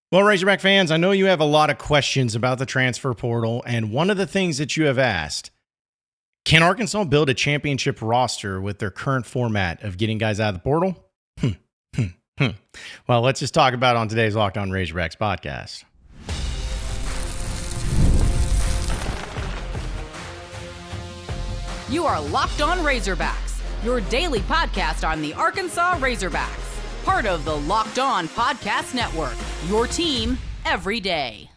Well, Razorback fans, I know you have a lot of questions about the transfer portal, and one of the things that you have asked, can Arkansas build a championship roster with their current format of getting guys out of the portal? Well, let's just talk about it on today's Locked On Razorbacks podcast. You are Locked On Razorbacks, your daily podcast on the Arkansas Razorbacks. Part of the Locked On Podcast Network, your team every day.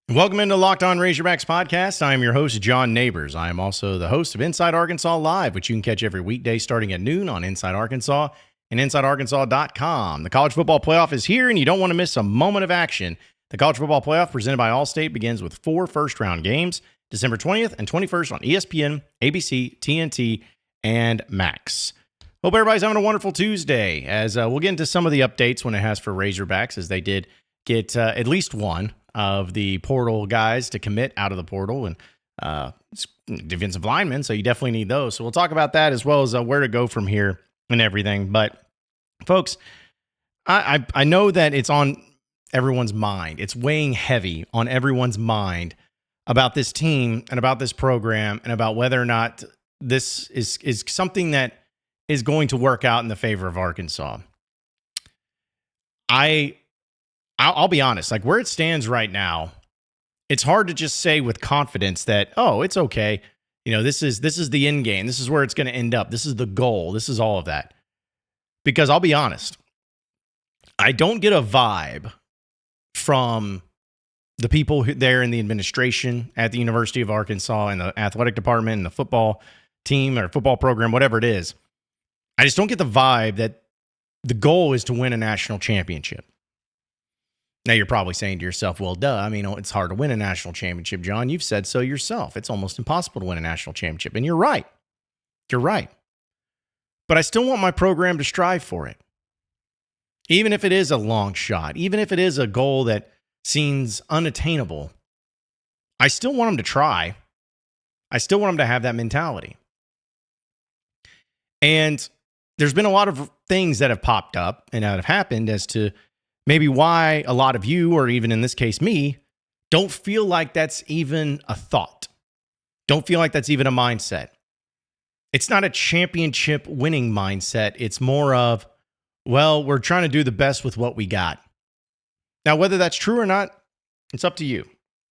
Welcome into Locked On Razorbacks podcast. I am your host, John Nabors. I am also the host of Inside Arkansas Live, which you can catch every weekday starting at noon on Inside Arkansas and InsideArkansas.com. The college football playoff is here, and you don't want to miss a moment of action. The college football playoff presented by Allstate begins with 4 first-round games, December 20th and 21st on ESPN, ABC, TNT, and Max. Hope everybody's having a wonderful Tuesday, as we'll get into some of the updates when it has for Razorbacks, as they did get at least one of the portal guys to commit out of the portal, and defensive linemen, so you definitely need those. So we'll talk about that, as well as where to go from here and everything. But, folks, I know that it's on everyone's mind. It's weighing heavy on everyone's mind about this team and about this program and about whether or not this is something that is going to work out in the favor of Arkansas. I'll be honest, like where it stands right now, it's hard to just say with confidence that, oh, it's okay. You know, this is the end game. This is where it's going to end up. This is the goal. This is all of that. Because I'll be honest, I don't get a vibe from the people there in the administration at the University of Arkansas and the athletic department and the football team or football program, whatever it is. I just don't get the vibe that the goal is to win a national championship. Now, you're probably saying to yourself, well, duh. I mean, it's hard to win a national championship, John. You've said so yourself. It's almost impossible to win a national championship. And you're right. You're right. But I still want my program to strive for it. Even if it is a long shot, even if it is a goal that seems unattainable, I still want them to try. I still want them to have that mentality. And there's been a lot of things that have popped up and that have happened as to maybe why a lot of you, or even in this case me, don't feel like that's even a thought. Don't feel like that's even a mindset. It's not a championship winning mindset. It's more of, well, we're trying to do the best with what we got. Now, whether that's true or not, it's up to you.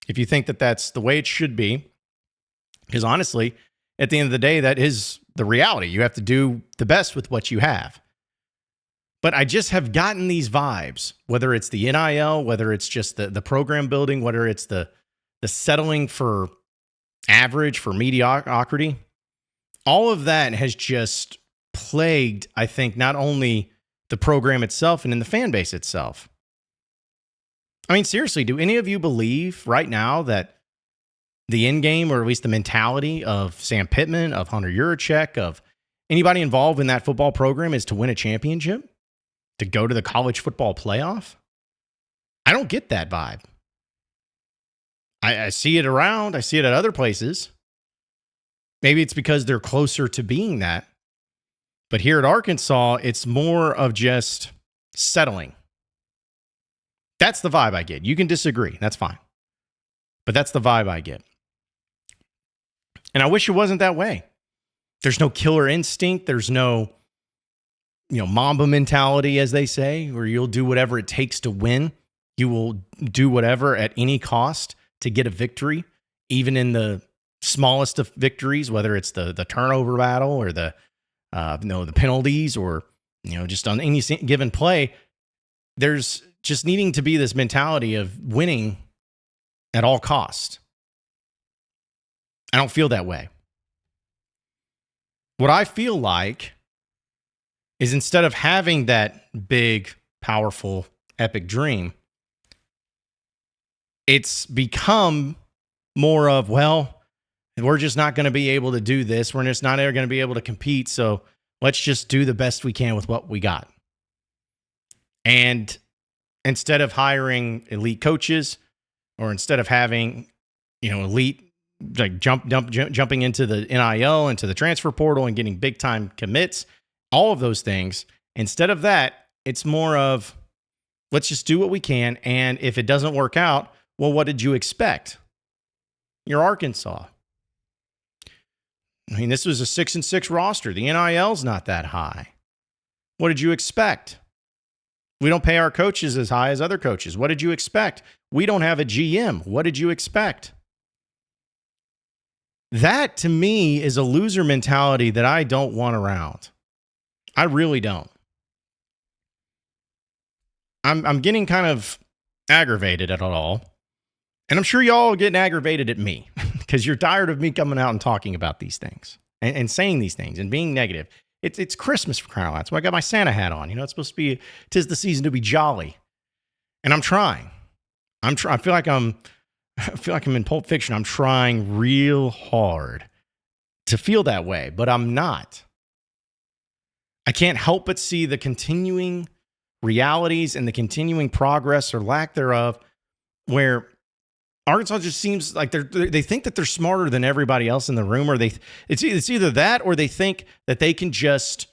If you think that that's the way it should be, because honestly, at the end of the day, that is the reality. You have to do the best with what you have. But I just have gotten these vibes, whether it's the NIL, whether it's just the program building, whether it's the settling for average, for mediocrity. All of that has just plagued, I think, not only the program itself and in the fan base itself. I mean, seriously, do any of you believe right now that the end game, or at least the mentality of Sam Pittman, of Hunter Yurachek, of anybody involved in that football program is to win a championship? To go to the college football playoff? I don't get that vibe. I see it around. I see it at other places. Maybe it's because they're closer to being that. But here at Arkansas, it's more of just settling. That's the vibe I get. You can disagree. That's fine. But that's the vibe I get. And I wish it wasn't that way. There's no killer instinct. There's no, Mamba mentality, as they say, where you'll do whatever it takes to win. You will do whatever at any cost to get a victory, even in the smallest of victories, whether it's the turnover battle or the penalties, or just on any given play. There's just needing to be this mentality of winning at all costs. I don't feel that way. What I feel like is, instead of having that big, powerful, epic dream, it's become more of, well, we're just not going to be able to do this. We're just not ever going to be able to compete. So let's just do the best we can with what we got. And instead of hiring elite coaches, or instead of having, elite, like jumping into the NIL, into the transfer portal and getting big time commits, all of those things, instead of that, it's more of, Let's just do what we can. And if it doesn't work out, well, what did you expect? You're Arkansas. I mean, this was a 6-6 roster. The NIL's not that high. What did you expect? We don't pay our coaches as high as other coaches. What did you expect? We don't have a GM. What did you expect? That, to me, is a loser mentality that I don't want around. I really don't. I'm getting kind of aggravated at it all. And I'm sure y'all are getting aggravated at me because you're tired of me coming out and talking about these things and saying these things and being negative. It's Christmas, for crying out loud. That's why I got my Santa hat on. You know, it's supposed to be, 'tis the season to be jolly. And I'm trying. I feel like I'm in Pulp Fiction. I'm trying real hard to feel that way, but I'm not. I can't help but see the continuing realities and the continuing progress or lack thereof where Arkansas just seems like they think that they're smarter than everybody else in the room, or it's either that or they think that they can just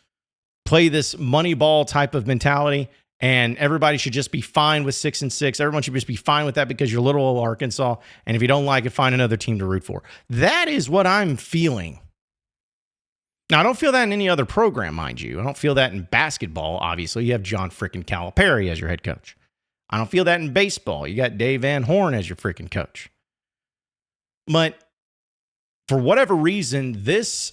play this money ball type of mentality and everybody should just be fine with 6-6. Everyone should just be fine with that because you're little old Arkansas, and if you don't like it, find another team to root for. That is what I'm feeling. Now, I don't feel that in any other program, mind you. I don't feel that in basketball, obviously. You have John frickin' Calipari as your head coach. I don't feel that in baseball. You got Dave Van Horn as your freaking coach. But for whatever reason, this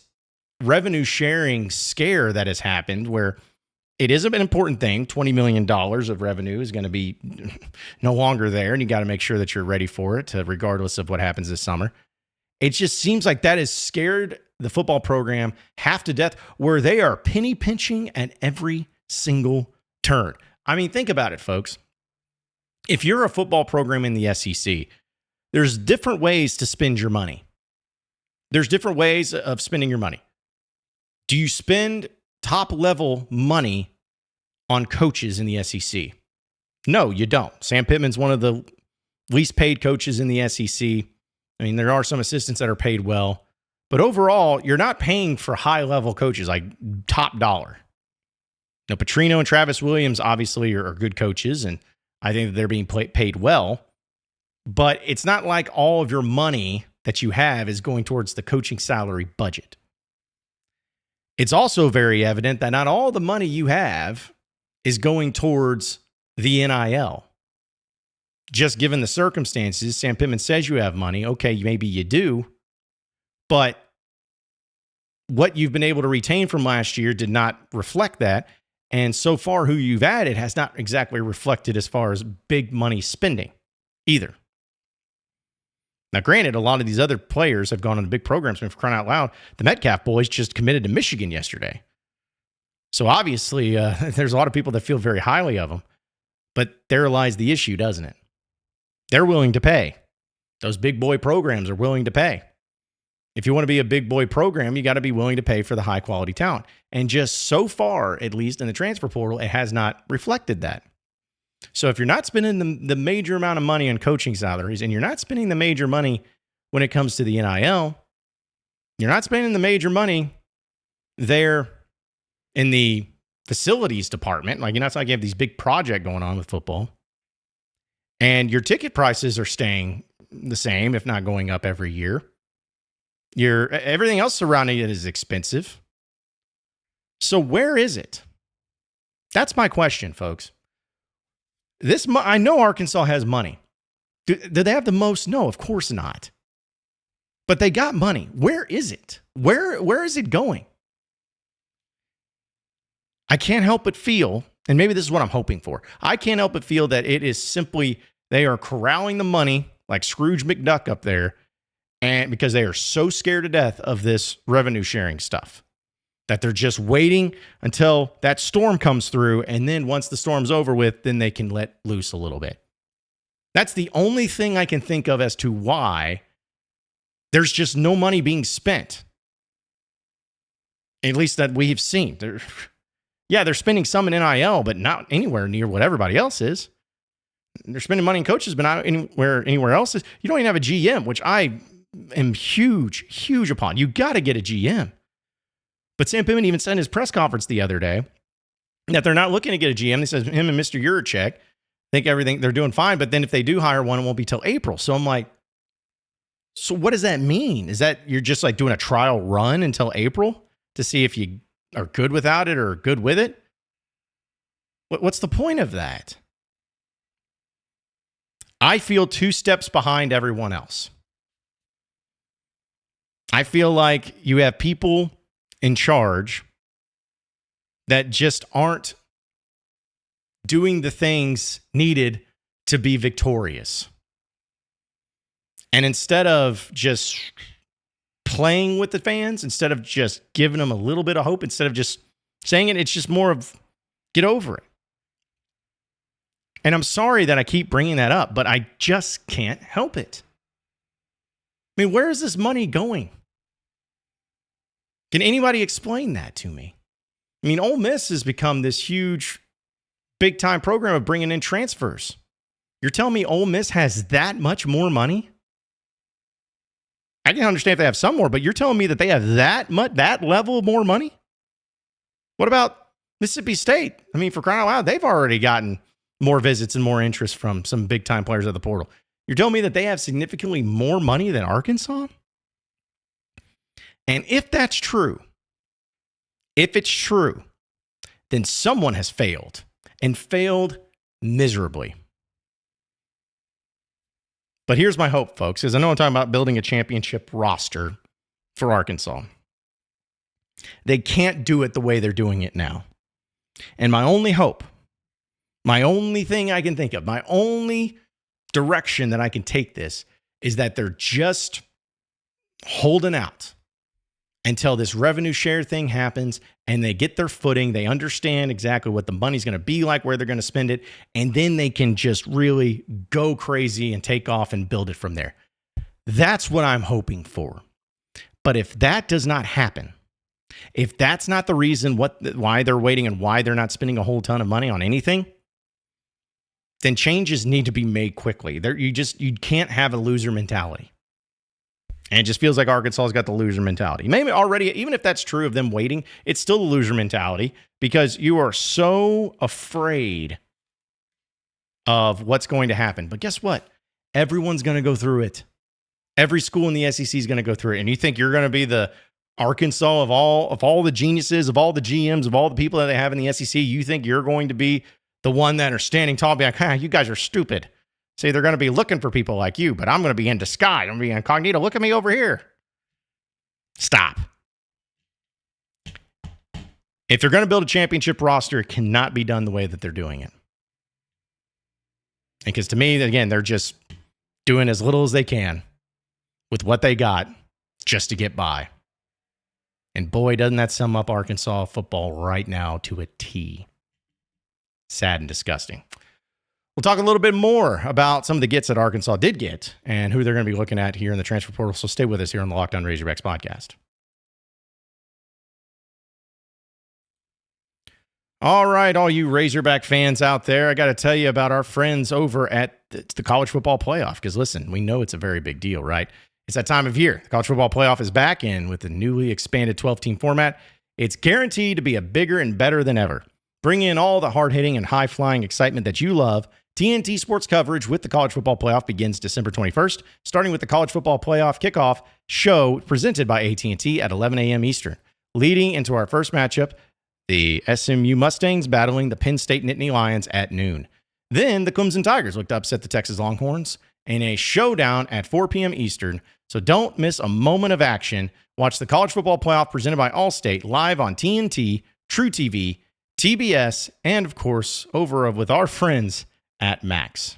revenue sharing scare that has happened, where it is an important thing, $20 million of revenue is going to be no longer there, and you got to make sure that you're ready for it, regardless of what happens this summer. It just seems like that has scared the football program half to death, where they are penny pinching at every single turn. I mean, think about it, folks. If you're a football program in the SEC, there's different ways to spend your money. There's different ways of spending your money. Do you spend top-level money on coaches in the SEC? No, you don't. Sam Pittman's one of the least paid coaches in the SEC. I mean, there are some assistants that are paid well. But overall, you're not paying for high-level coaches, like top dollar. Now, Petrino and Travis Williams obviously are good coaches, and I think that they're being paid well, but it's not like all of your money that you have is going towards the coaching salary budget. It's also very evident that not all the money you have is going towards the NIL. Just given the circumstances, Sam Pittman says you have money. Okay, maybe you do, but what you've been able to retain from last year did not reflect that. And so far, who you've added has not exactly reflected as far as big money spending either. Now, granted, a lot of these other players have gone on to big programs. I mean, for crying out loud, the Metcalf boys just committed to Michigan yesterday. So obviously, there's a lot of people that feel very highly of them. But there lies the issue, doesn't it? They're willing to pay. Those big boy programs are willing to pay. If you want to be a big boy program, you got to be willing to pay for the high quality talent. And just so far, at least in the transfer portal, it has not reflected that. So if you're not spending the major amount of money on coaching salaries, and you're not spending the major money when it comes to the NIL, you're not spending the major money there in the facilities department. Like, it's like you have these big project going on with football. And your ticket prices are staying the same, if not going up every year. Everything else surrounding it is expensive. So where is it? That's my question, folks. I know Arkansas has money. Do they have the most? No, of course not. But they got money. Where is it? Where is it going? I can't help but feel, and maybe this is what I'm hoping for, I can't help but feel that it is simply they are corralling the money like Scrooge McDuck up there, and because they are so scared to death of this revenue sharing stuff, that they're just waiting until that storm comes through, and then once the storm's over with, then they can let loose a little bit. That's the only thing I can think of as to why there's just no money being spent. At least that we've seen. They're spending some in NIL, but not anywhere near what everybody else is. They're spending money in coaches, but not anywhere else. You don't even have a GM, which I am huge upon. You got to get a GM. But Sam Pittman even said in his press conference the other day that they're not looking to get a GM. They said him and Mr. Yurachek, think everything they're doing fine. But then if they do hire one, it won't be till April. So I'm like, so what does that mean? Is that you're just like doing a trial run until April to see if you are good without it or good with it? What's the point of that? I feel 2 steps behind everyone else. I feel like you have people in charge that just aren't doing the things needed to be victorious. And instead of just playing with the fans, instead of just giving them a little bit of hope, instead of just saying it, it's just more of get over it. And I'm sorry that I keep bringing that up, but I just can't help it. I mean, where is this money going? Can anybody explain that to me? I mean, Ole Miss has become this huge, big-time program of bringing in transfers. You're telling me Ole Miss has that much more money? I can understand if they have some more, but you're telling me that they have that level of more money? What about Mississippi State? I mean, for crying out loud, they've already gotten more visits and more interest from some big-time players at the portal. You're telling me that they have significantly more money than Arkansas? And if that's true, if it's true, then someone has failed and failed miserably. But here's my hope, folks, because I know I'm talking about building a championship roster for Arkansas. They can't do it the way they're doing it now. And my only hope, my only thing I can think of, my only direction that I can take this is that they're just holding out until this revenue share thing happens and they get their footing. They understand exactly what the money's going to be like, where they're going to spend it, and then they can just really go crazy and take off and build it from there. That's what I'm hoping for. But if that does not happen, if that's not the reason why they're waiting and why they're not spending a whole ton of money on anything, then changes need to be made quickly. You can't have a loser mentality. And it just feels like Arkansas has got the loser mentality. Maybe already, even if that's true of them waiting, it's still a loser mentality because you are so afraid of what's going to happen. But guess what? Everyone's going to go through it. Every school in the SEC is going to go through it. And you think you're going to be the Arkansas of all the geniuses, of all the GMs, of all the people that they have in the SEC, you think you're going to be the one that are standing tall, be like, you guys are stupid. See, they're going to be looking for people like you, but I'm going to be in disguise. I'm going to be incognito. Look at me over here. Stop. If they're going to build a championship roster, it cannot be done the way that they're doing it. Because to me, again, they're just doing as little as they can with what they got just to get by. And boy, doesn't that sum up Arkansas football right now to a T. Sad and disgusting. We'll talk a little bit more about some of the gets that Arkansas did get and who they're going to be looking at here in the transfer portal. So stay with us here on the Locked On Razorbacks podcast. All right, all you Razorback fans out there, I got to tell you about our friends over at the College Football Playoff. Because listen, we know it's a very big deal, right? It's that time of year. The College Football Playoff is back, and with the newly expanded 12-team format, it's guaranteed to be a bigger and better than ever. Bring in all the hard-hitting and high-flying excitement that you love. TNT Sports coverage with the College Football Playoff begins December 21st, starting with the College Football Playoff kickoff show presented by AT&T at 11 a.m. Eastern. Leading into our first matchup, the SMU Mustangs battling the Penn State Nittany Lions at noon. Then the Clemson Tigers looked to upset the Texas Longhorns in a showdown at 4 p.m. Eastern. So don't miss a moment of action. Watch the College Football Playoff presented by Allstate live on TNT, True TV, TBS, and of course, over with our friends at Max.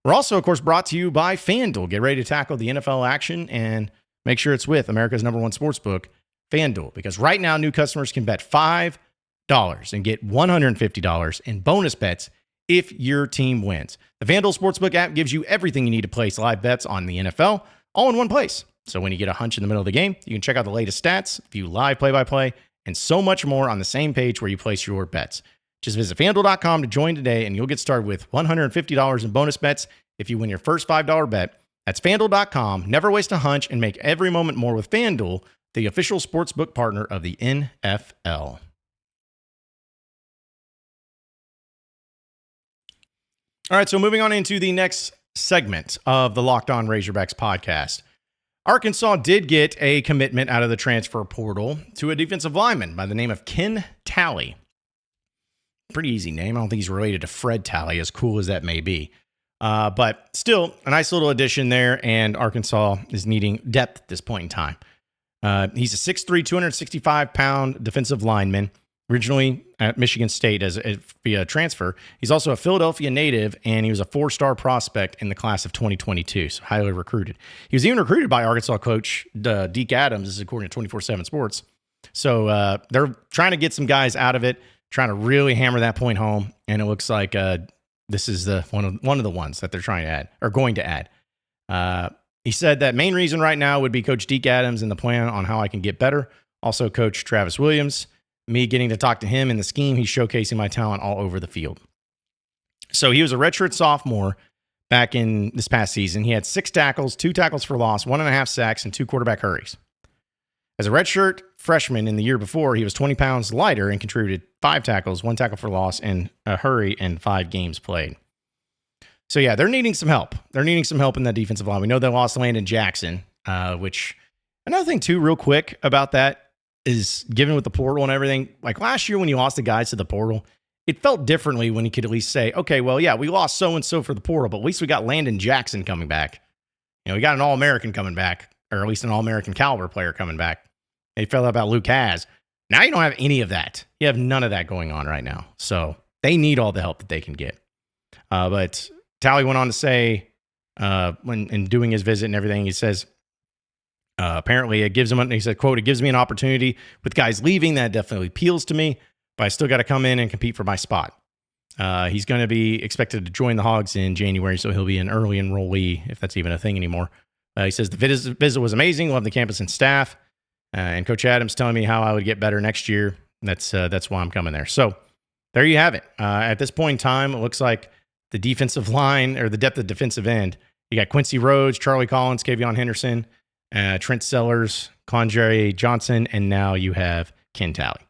We're also, of course, brought to you by FanDuel. Get ready to tackle the NFL action and make sure it's with America's #1 sportsbook, FanDuel. Because right now, new customers can bet $5 and get $150 in bonus bets if your team wins. The FanDuel Sportsbook app gives you everything you need to place live bets on the NFL, all in one place. So when you get a hunch in the middle of the game, you can check out the latest stats, view live play-by-play, and so much more on the same page where you place your bets. Just visit FanDuel.com to join today, and you'll get started with $150 in bonus bets if you win your first $5 bet. That's FanDuel.com. Never waste a hunch and make every moment more with FanDuel, the official sportsbook partner of the NFL. All right, so moving on into the next segment of the Locked On Razorbacks podcast. Arkansas did get a commitment out of the transfer portal to a defensive lineman by the name of Ken Talley. Pretty easy name. I don't think he's related to Fred Talley, as cool as that may be. But still, a nice little addition there, and Arkansas is needing depth at this point in time. He's a 6'3", 265-pound defensive lineman, originally at Michigan State via transfer. He's also a Philadelphia native, and he was a 4-star prospect in the class of 2022, so highly recruited. He was even recruited by Arkansas coach Deke Adams, this is according to 24/7 Sports. So they're trying to get some guys out of it, trying to really hammer that point home, and it looks like this is one of the ones that they're trying to add, or going to add. He said that main reason right now would be Coach Deke Adams and the plan on how I can get better. Also, Coach Travis Williams. Me getting to talk to him in the scheme, he's showcasing my talent all over the field. So he was a redshirt sophomore back in this past season. He had 6 tackles, 2 tackles for loss, 1.5 sacks, and 2 quarterback hurries. As a redshirt freshman in the year before, he was 20 pounds lighter and contributed 5 tackles, 1 tackle for loss, and a hurry in 5 games played. So yeah, they're needing some help. They're needing some help in that defensive line. We know they lost Landon Jackson, which another thing too, real quick about that, is given with the portal and everything, like last year when you lost the guys to the portal, it felt differently when you could at least say, okay, well, yeah, we lost so-and-so for the portal, but at least we got Landon Jackson coming back. You know, we got an All-American coming back, or at least an All-American caliber player coming back. They felt about Luke Haas. Now you don't have any of that. You have none of that going on right now. So they need all the help that they can get. But Talley went on to say, when in doing his visit and everything, he says, apparently it gives him, he said, quote, "It gives me an opportunity with guys leaving that definitely appeals to me, but I still got to come in and compete for my spot." He's going to be expected to join the Hogs in January, so he'll be an early enrollee, if that's even a thing anymore. He says, "The visit was amazing. Love the campus and staff. And Coach Adams telling me how I would get better next year. That's why I'm coming there." So there you have it. At this point in time, it looks like the defensive line, or the depth of defensive end, you got Quincy Rhodes, Charlie Collins, Kavion Henderson, Trent Sellers, Conjere Johnson, and now you have Ken Talley.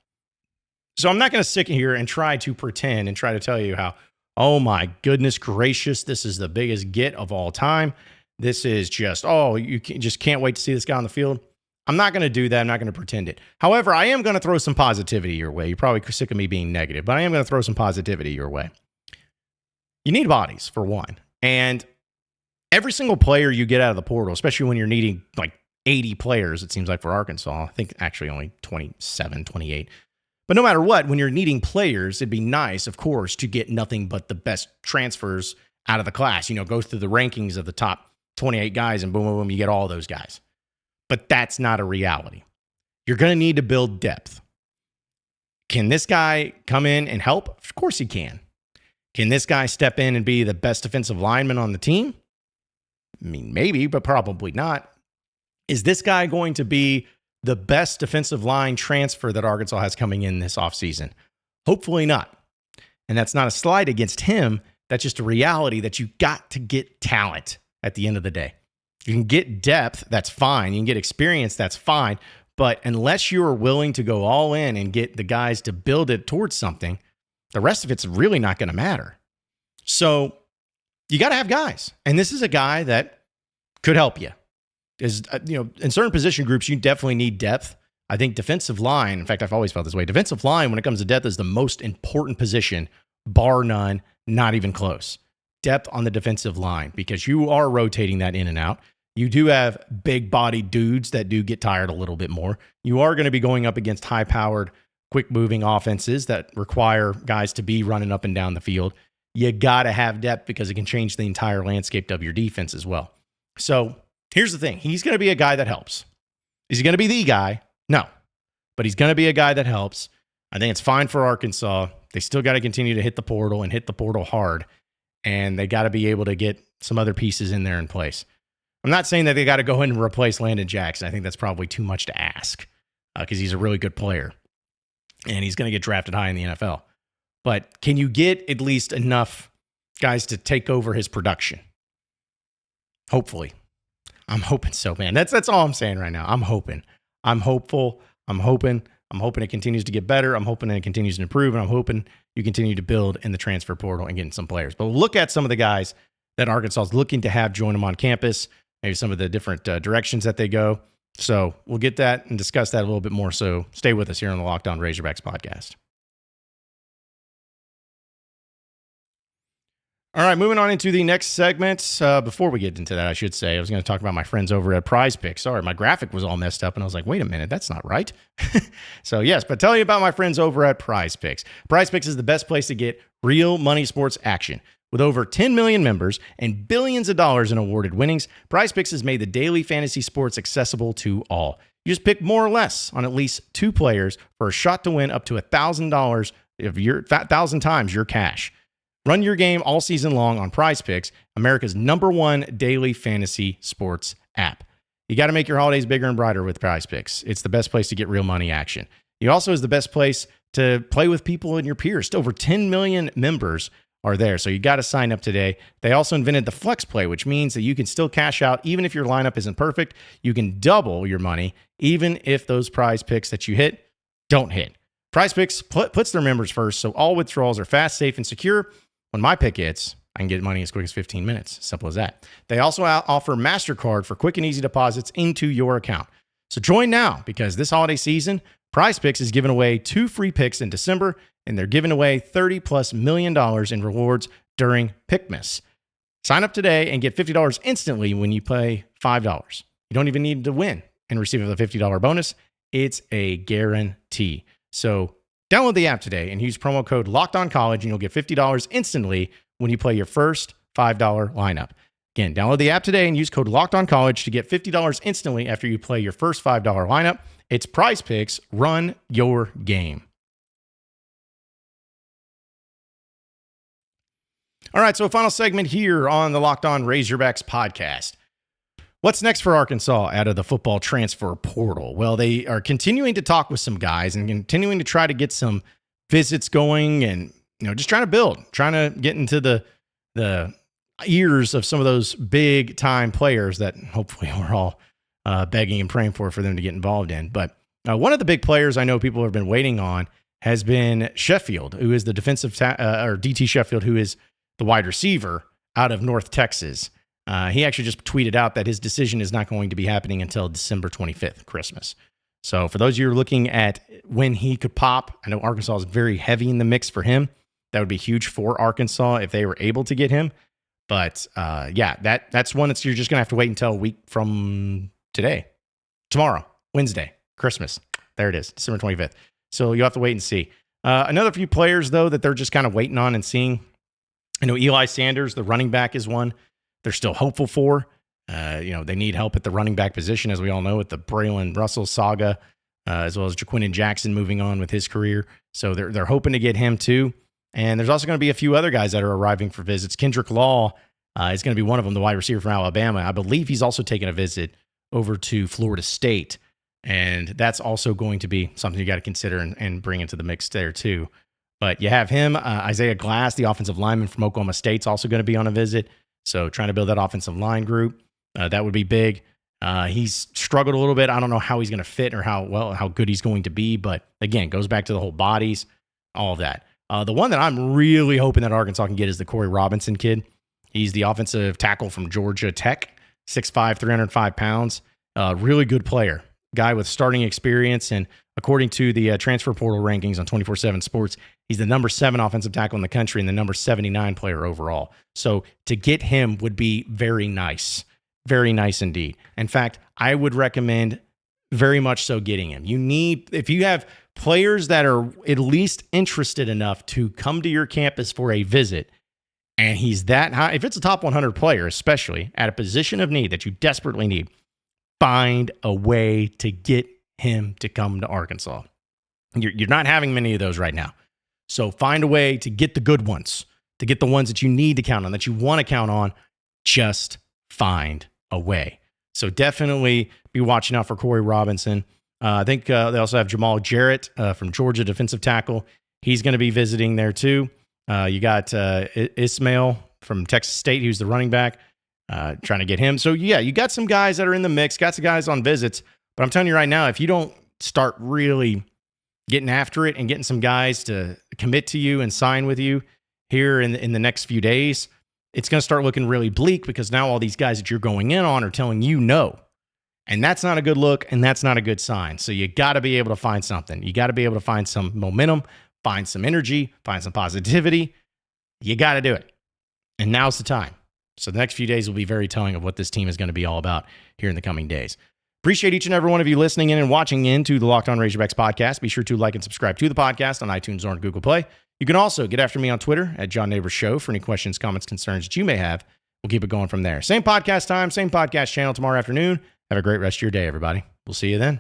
So I'm not going to sit here and try to pretend and try to tell you how, oh my goodness gracious, this is the biggest get of all time. This is just, just can't wait to see this guy on the field. I'm not going to do that. I'm not going to pretend it. However, I am going to throw some positivity your way. You're probably sick of me being negative, but I am going to throw some positivity your way. You need bodies, for one. And every single player you get out of the portal, especially when you're needing like 80 players, it seems like for Arkansas, I think actually only 27, 28. But no matter what, when you're needing players, it'd be nice, of course, to get nothing but the best transfers out of the class. You know, go through the rankings of the top 28 guys and boom, boom, boom, you get all those guys. But that's not a reality. You're going to need to build depth. Can this guy come in and help? Of course he can. Can this guy step in and be the best defensive lineman on the team? I mean, maybe, but probably not. Is this guy going to be the best defensive line transfer that Arkansas has coming in this offseason? Hopefully not. And that's not a slight against him. That's just a reality that you got to get talent at the end of the day. You can get depth, that's fine. You can get experience, that's fine. But unless you are willing to go all in and get the guys to build it towards something, the rest of it's really not going to matter. So you got to have guys. And this is a guy that could help you. Is, in certain position groups, you definitely need depth. I think defensive line, in fact, I've always felt this way. Defensive line, when it comes to depth, is the most important position, bar none, not even close. Depth on the defensive line, because you are rotating that in and out. You do have big-bodied dudes that do get tired a little bit more. You are going to be going up against high-powered, quick-moving offenses that require guys to be running up and down the field. You got to have depth because it can change the entire landscape of your defense as well. So here's the thing. He's going to be a guy that helps. Is he going to be the guy? No. But he's going to be a guy that helps. I think it's fine for Arkansas. They still got to continue to hit the portal and hit the portal hard. And they got to be able to get some other pieces in there in place. I'm not saying that they got to go in and replace Landon Jackson. I think that's probably too much to ask because he's a really good player. And he's going to get drafted high in the NFL. But can you get at least enough guys to take over his production? Hopefully. I'm hoping so, man. That's all I'm saying right now. I'm hoping. I'm hopeful. I'm hoping it continues to get better. I'm hoping it continues to improve. And I'm hoping you continue to build in the transfer portal and getting some players. But we'll look at some of the guys that Arkansas is looking to have join them on campus, maybe some of the different directions that they go. So we'll get that and discuss that a little bit more. So stay with us here on the Locked On Razorbacks podcast. All right, moving on into the next segment. Before we get into that, I should say, I was going to talk about my friends over at Prize Picks. Sorry, my graphic was all messed up, and I was like, wait a minute, that's not right. So yes, but tell you about my friends over at Prize Picks. Prize Picks is the best place to get real money sports action. With over 10 million members and billions of dollars in awarded winnings, Prize Picks has made the daily fantasy sports accessible to all. You just pick more or less on at least 2 players for a shot to win up to $1,000 of your 1,000 times your cash. Run your game all season long on Prize Picks, America's #1 daily fantasy sports app. You got to make your holidays bigger and brighter with Prize Picks. It's the best place to get real money action. It also is the best place to play with people and your peers. Over 10 million members are there, so you got to sign up today. They also invented the Flex Play, which means that you can still cash out even if your lineup isn't perfect. You can double your money even if those Prize Picks that you hit don't hit. Prize Picks puts their members first, so all withdrawals are fast, safe, and secure. When my pick hits, I can get money as quick as 15 minutes. Simple as that. They also offer MasterCard for quick and easy deposits into your account. So join now, because this holiday season, Prize Picks is giving away 2 free picks in December, and they're giving away $30+ million in rewards during Pickmas. Sign up today and get $50 instantly when you play $5. You don't even need to win and receive a $50 bonus. It's a guarantee. So download the app today and use promo code LOCKEDONCollege, and you'll get $50 instantly when you play your first $5 lineup. Again, download the app today and use code LOCKEDONCollege to get $50 instantly after you play your first $5 lineup. It's Prize Picks. Run your game. All right, so a final segment here on the Locked On Razorbacks podcast. What's next for Arkansas out of the football transfer portal? Well, they are continuing to talk with some guys and continuing to try to get some visits going, and just trying to build, trying to get into the ears of some of those big time players that hopefully we're all begging and praying for them to get involved in. But one of the big players I know people have been waiting on has been Sheffield, who is the defensive or DT Sheffield, who is the wide receiver out of North Texas. He actually just tweeted out that his decision is not going to be happening until December 25th, Christmas. So for those of you who are looking at when he could pop, I know Arkansas is very heavy in the mix for him. That would be huge for Arkansas if they were able to get him. But that's one that you're just going to have to wait until a week from today. Tomorrow, Wednesday, Christmas. There it is, December 25th. So you'll have to wait and see. Another few players, though, that they're just kind of waiting on and seeing. I know Eli Sanders, the running back, is one they're still hopeful for. They need help at the running back position, as we all know, with the Braylon Russell saga, as well as Jaquinnen Jackson moving on with his career. So they're hoping to get him too. And there's also going to be a few other guys that are arriving for visits. Kendrick Law is going to be one of them, the wide receiver from Alabama. I believe he's also taking a visit over to Florida State. And that's also going to be something you got to consider and bring into the mix there too. But you have him, Isaiah Glass, the offensive lineman from Oklahoma State, is also going to be on a visit. So trying to build that offensive line group, that would be big. He's struggled a little bit. I don't know how he's going to fit or how good he's going to be. But again, goes back to the whole bodies, all of that. The one that I'm really hoping that Arkansas can get is the Corey Robinson kid. He's the offensive tackle from Georgia Tech, 6'5", 305 pounds. Really good player. Guy with starting experience. And according to the transfer portal rankings on 24/7 Sports, he's the number 7 offensive tackle in the country and the number 79 player overall. So to get him would be very nice. Very nice indeed. In fact, I would recommend very much so getting him. If you have players that are at least interested enough to come to your campus for a visit, and he's that high, if it's a top 100 player, especially at a position of need that you desperately need, find a way to get him to come to Arkansas. You're not having many of those right now. So find a way to get the good ones, to get the ones that you need to count on, that you want to count on. Just find a way. So definitely be watching out for Corey Robinson. I think they also have Jamal Jarrett from Georgia, defensive tackle. He's going to be visiting there too. You got Ismail from Texas State, who's the running back, trying to get him. So yeah, you got some guys that are in the mix, got some guys on visits. But I'm telling you right now, if you don't start really getting after it and getting some guys to commit to you and sign with you here in the next few days, it's going to start looking really bleak because now all these guys that you're going in on are telling you no. And that's not a good look, and that's not a good sign. So you got to be able to find something. You got to be able to find some momentum, find some energy, find some positivity. You got to do it. And now's the time. So the next few days will be very telling of what this team is going to be all about here in the coming days. Appreciate each and every one of you listening in and watching into the Locked On Razorbacks podcast. Be sure to like and subscribe to the podcast on iTunes or on Google Play. You can also get after me on Twitter at John Nabors Show for any questions, comments, concerns that you may have. We'll keep it going from there. Same podcast time, same podcast channel tomorrow afternoon. Have a great rest of your day, everybody. We'll see you then.